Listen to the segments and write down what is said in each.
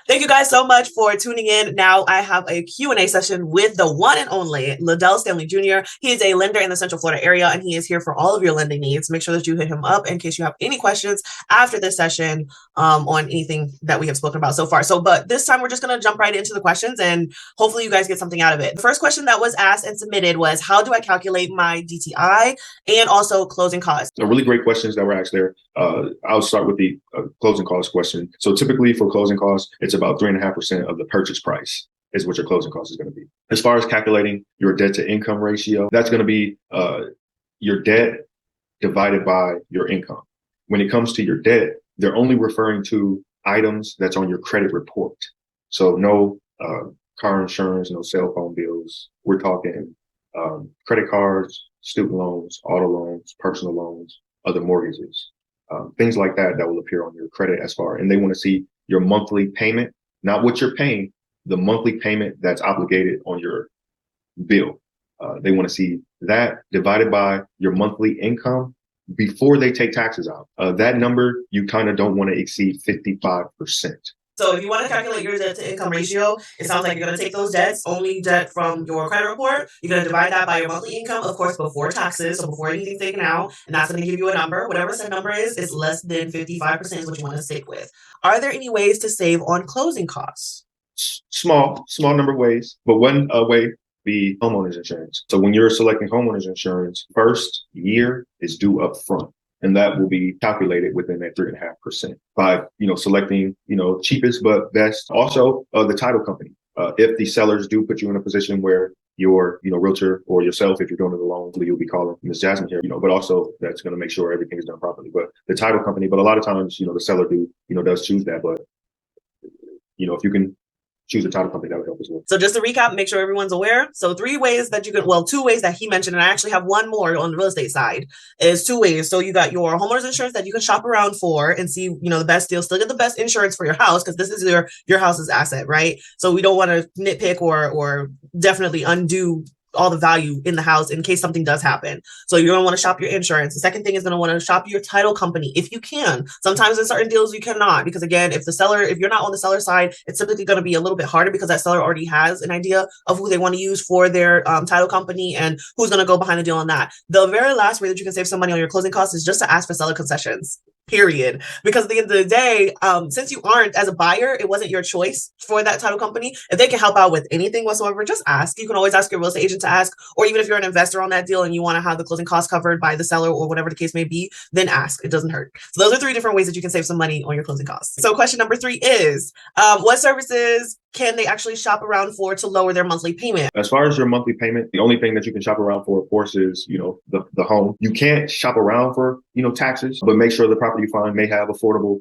Thank you guys so much for tuning in. Now I have a Q&A session with the one and only Liddell Stanley Jr. He is a lender in the Central Florida area, and he is here for all of your lending needs. Make sure that you hit him up in case you have any questions after this session on anything that we have spoken about so far. But this time we're just going to jump right into the questions, and hopefully you guys get something out of it. The first question that was asked and submitted was, how do I calculate my DTI and also closing costs? So really great questions that were asked there. I'll start with the closing cost question. So typically for closing costs, it's about 3.5% of the purchase price is what your closing cost is going to be. As far as calculating your debt to income ratio, that's going to be your debt divided by your income. When it comes to your debt, they're only referring to items that's on your credit report. So no car insurance, no cell phone bills. We're talking credit cards, student loans, auto loans, personal loans, other mortgages, things like that will appear on your credit and they want to see your monthly payment, not what you're paying, the monthly payment that's obligated on your bill. They want to see that divided by your monthly income before they take taxes out. That number, you kind of don't want to exceed 55%. So if you want to calculate your debt to income ratio, it sounds like you're going to take those debts, only debt from your credit report. You're going to divide that by your monthly income, of course, before taxes. So before anything's taken out, and that's going to give you a number. Whatever said number is less than 55% is what you want to stick with. Are there any ways to save on closing costs? Small number of ways, but one way be homeowners insurance. So when you're selecting homeowners insurance, first year is due up front. And that will be calculated within that 3.5% by, selecting, cheapest but best. Also, the title company. If the sellers do put you in a position where your, realtor or yourself, if you're doing it alone, you'll be calling Ms. Jasmine here, but also that's going to make sure everything is done properly. But the title company, but a lot of times, the seller does choose that. But, if you can choose a title company, that would help as well. So just to recap, make sure everyone's aware. So two ways that he mentioned, and I actually have one more on the real estate side, is 2 ways. So you got your homeowners insurance that you can shop around for and see, the best deal, still get the best insurance for your house, because this is your house's asset, right? So we don't want to nitpick or definitely undo all the value in the house in case something does happen. So you're going to want to shop your insurance. The second thing is going to want to shop your title company if you can. Sometimes in certain deals you cannot, because again, if you're not on the seller side, it's typically going to be a little bit harder because that seller already has an idea of who they want to use for their title company and who's going to go behind the deal on that. The very last way that you can save some money on your closing costs is just to ask for seller concessions. Period. Because at the end of the day, since you aren't, as a buyer, it wasn't your choice for that title company. If they can help out with anything whatsoever, just ask. You can always ask your real estate agent to ask, or even if you're an investor on that deal and you want to have the closing costs covered by the seller or whatever the case may be, then ask. It doesn't hurt. So those are 3 different ways that you can save some money on your closing costs. So question number 3 is, what services can they actually shop around for to lower their monthly payment? As far as your monthly payment, the only thing that you can shop around for, of course, is, the home. You can't shop around for, taxes, but make sure the property you find may have affordable,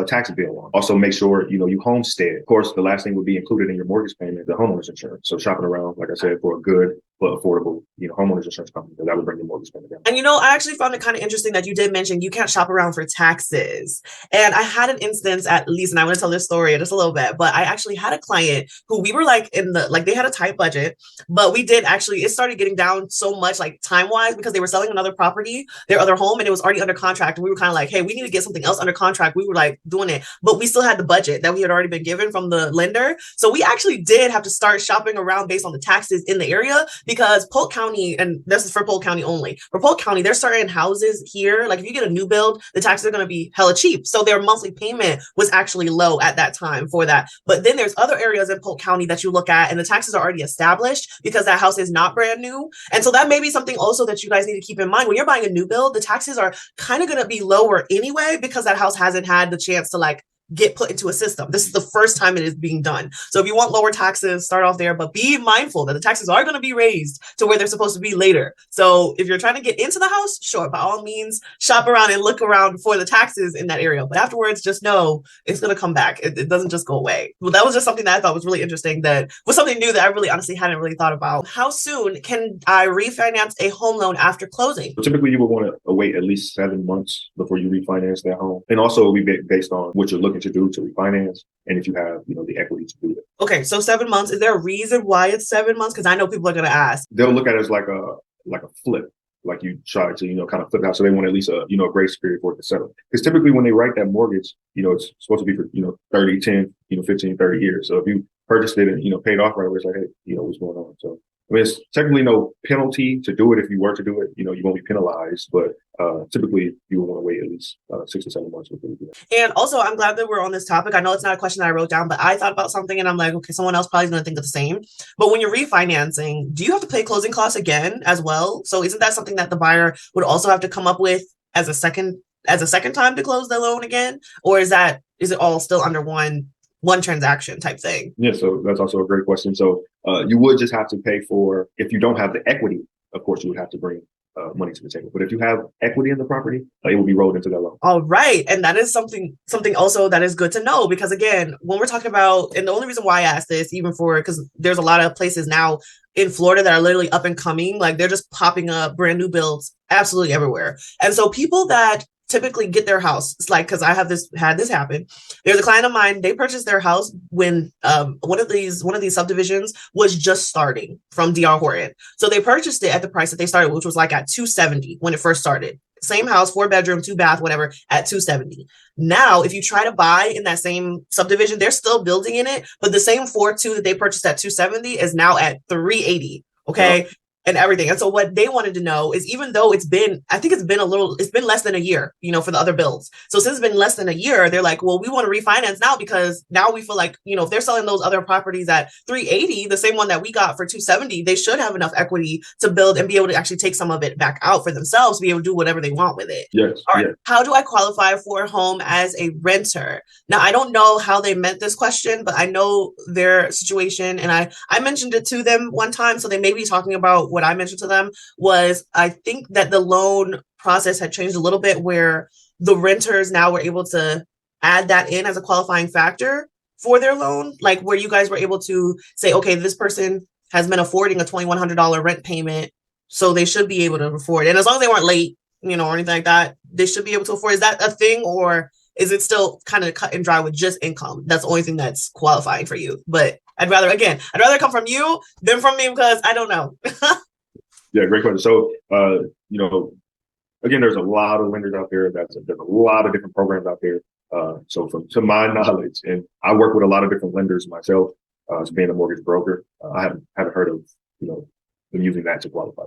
tax bill on. Also make sure, you homestead. Of course, the last thing would be included in your mortgage payment, the homeowner's insurance. So shopping around, like I said, for a good but affordable, homeowners insurance company, that would bring your mortgage payment down. And I actually found it kind of interesting that you did mention you can't shop around for taxes. And I had an instance, at least, and I'm going to tell this story in just a little bit, but I actually had a client who we were they had a tight budget, but it started getting down so much, like time wise, because they were selling another property, their other home, and it was already under contract. And we were kind of like, hey, we need to get something else under contract. We were like doing it, but we still had the budget that we had already been given from the lender. So we actually did have to start shopping around based on the taxes in the area, because Polk County, and this is for Polk County only, for Polk County, there's certain houses here, like if you get a new build, the taxes are going to be hella cheap. So their monthly payment was actually low at that time for that. But then there's other areas in Polk County that you look at and the taxes are already established because that house is not brand new. And so that may be something also that you guys need to keep in mind. When you're buying a new build, the taxes are kind of going to be lower anyway, because that house hasn't had the chance to get put into a system. This is the first time it is being done. So if you want lower taxes, start off there, but be mindful that the taxes are going to be raised to where they're supposed to be later. So if you're trying to get into the house, sure, by all means, shop around and look around for the taxes in that area. But afterwards, just know it's going to come back. It doesn't just go away. Well, that was just something that I thought was really interesting. That was something new that I really honestly hadn't really thought about. How soon can I refinance a home loan after closing? Typically, you would want to wait at least 7 months before you refinance that home. And also it will be based on what you're looking to do to refinance, and if you have, the equity to do it. Okay, so 7 months. Is there a reason why it's 7 months? Because I know people are going to ask. They'll look at it as like a flip. like you try to, kind of flip out. So they want at least a grace period for it to settle. Because typically when they write that mortgage, it's supposed to be for, 30, 10, 15, 30 years. So if you purchased it and, paid off right away, it's like, hey, what's going on? So, I mean, it's technically no penalty to do it. If you were to do it, you won't be penalized, but typically you will want to wait at least 6 to 7 months before you do that. And also, I'm glad that we're on this topic. I know it's not a question that I wrote down, but I thought about something and I'm like, okay, someone else probably is going to think of the same. But when you're refinancing, do you have to pay closing costs again as well? So isn't that something that the buyer would also have to come up with as a second time to close the loan again? Or is it all still under one transaction type thing? Yeah, so that's also a great question. So you would just have to pay for, if you don't have the equity, of course, you would have to bring money to the table. But if you have equity in the property, it will be rolled into that loan. All right. And that is something also that is good to know, because again, when we're talking about, and the only reason why I asked this, because there's a lot of places now in Florida that are literally up and coming, like they're just popping up brand new builds absolutely everywhere. And so people that typically get their house, it's like, because I had this happen. There's a client of mine, they purchased their house when one of these subdivisions was just starting from DR Horton. So they purchased it at the price that they started, which was like at 270 when it first started. Same house, 4-bedroom, 2-bath, whatever, at 270. Now, if you try to buy in that same subdivision, they're still building in it, but the same 4.2 that they purchased at 270 is now at 380. Okay. Yep. And everything. And so what they wanted to know is, even though it's been less than a year, for the other builds. So since it's been less than a year, they're like, well, we want to refinance now, because now we feel like, if they're selling those other properties at 380, the same one that we got for 270, they should have enough equity to build and be able to actually take some of it back out for themselves, be able to do whatever they want with it. Yes. All right. Yes. How do I qualify for a home as a renter? Now, I don't know how they meant this question, but I know their situation, and I mentioned it to them one time, so they may be talking about what I mentioned to them. Was, I think that the loan process had changed a little bit, where the renters now were able to add that in as a qualifying factor for their loan, like where you guys were able to say, okay, this person has been affording a $2,100 rent payment, so they should be able to afford it. And as long as they weren't late, or anything like that, they should be able to afford. Is that a thing, or is it still kind of cut and dry with just income? That's the only thing that's qualifying for you. But I'd rather come from you than from me, because I don't know. Yeah, great question. So, again, there's a lot of lenders out there. There's a lot of different programs out there. So to my knowledge, and I work with a lot of different lenders myself, as being a mortgage broker, I haven't heard of, them using that to qualify.